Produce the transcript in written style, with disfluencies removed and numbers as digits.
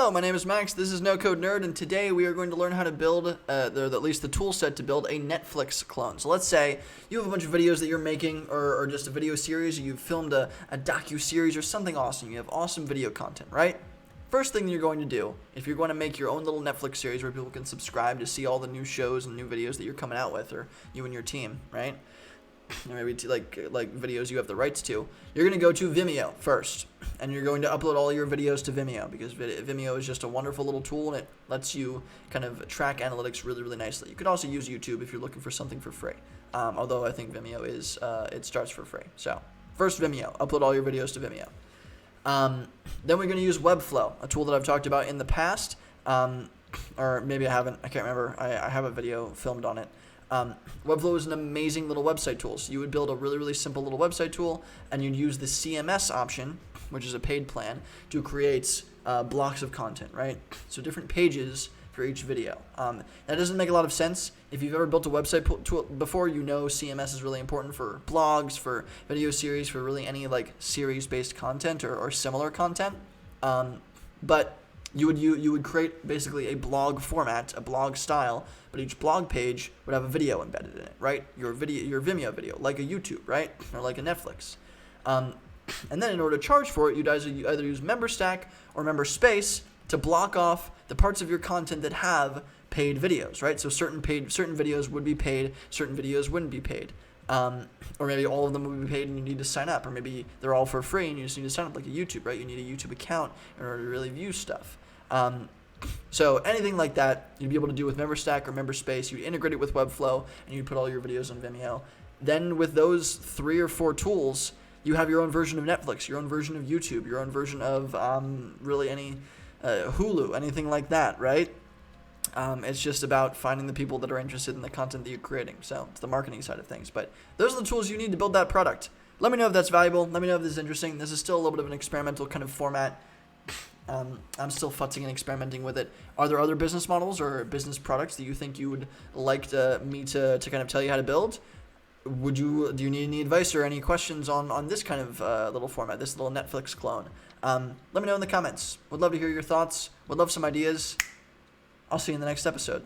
Hello, my name is Max, this is NoCodeNerd, and today we are going to learn how to build, at least the tool set to build a Netflix clone. So let's say you have a bunch of videos that you're making, or just a video series, or you've filmed a docu-series or something awesome. You have awesome video content, right? First thing you're going to do, if you're going to make your own little Netflix series where people can subscribe to see all the new shows and new videos that you're coming out with, or you and your team, right? Or maybe to like videos you have the rights to, you're going to go to Vimeo first, and you're going to upload all your videos to Vimeo, because Vimeo is just a wonderful little tool, and it lets you kind of track analytics really, really nicely. You could also use YouTube if you're looking for something for free, although I think Vimeo is, it starts for free. So first Vimeo, upload all your videos to Vimeo. Then we're going to use Webflow, a tool that I've talked about in the past, or maybe I haven't, I can't remember. I have a video filmed on it. Webflow is an amazing little website tool. So you would build a really, really simple little website tool, and you'd use the CMS option, which is a paid plan, to create blocks of content, right? So different pages for each video. That doesn't make a lot of sense. If you've ever built a website tool before, you know CMS is really important for blogs, for video series, for really any like series-based content or similar content. But you would create basically a blog format, a blog style, but each blog page would have a video embedded in it, right? Your Vimeo video, like a YouTube, right? Or like a Netflix. And then in order to charge for it, you'd either use Memberstack or MemberSpace to block off the parts of your content that have paid videos, right? So certain videos would be paid, certain videos wouldn't be paid. Or maybe all of them would be paid and you need to sign up, or maybe they're all for free and you just need to sign up, like a YouTube, right? You need a YouTube account in order to really view stuff. So anything like that, you'd be able to do with Memberstack or MemberSpace. You'd integrate it with Webflow, and you'd put all your videos on Vimeo. Then with those 3 or 4 tools, you have your own version of Netflix, your own version of YouTube, your own version of really any Hulu, anything like that, right? It's just about finding the people that are interested in the content that you're creating. So it's the marketing side of things. But those are the tools you need to build that product. Let me know if that's valuable. Let me know if this is interesting. This is still a little bit of an experimental kind of format. I'm still futzing and experimenting with it. Are there other business models or business products that you think you would like me to kind of tell you how to build? Do you need any advice or any questions on this kind of little format, this little Netflix clone? Let me know in the comments. Would love to hear your thoughts. Would love some ideas. I'll see you in the next episode.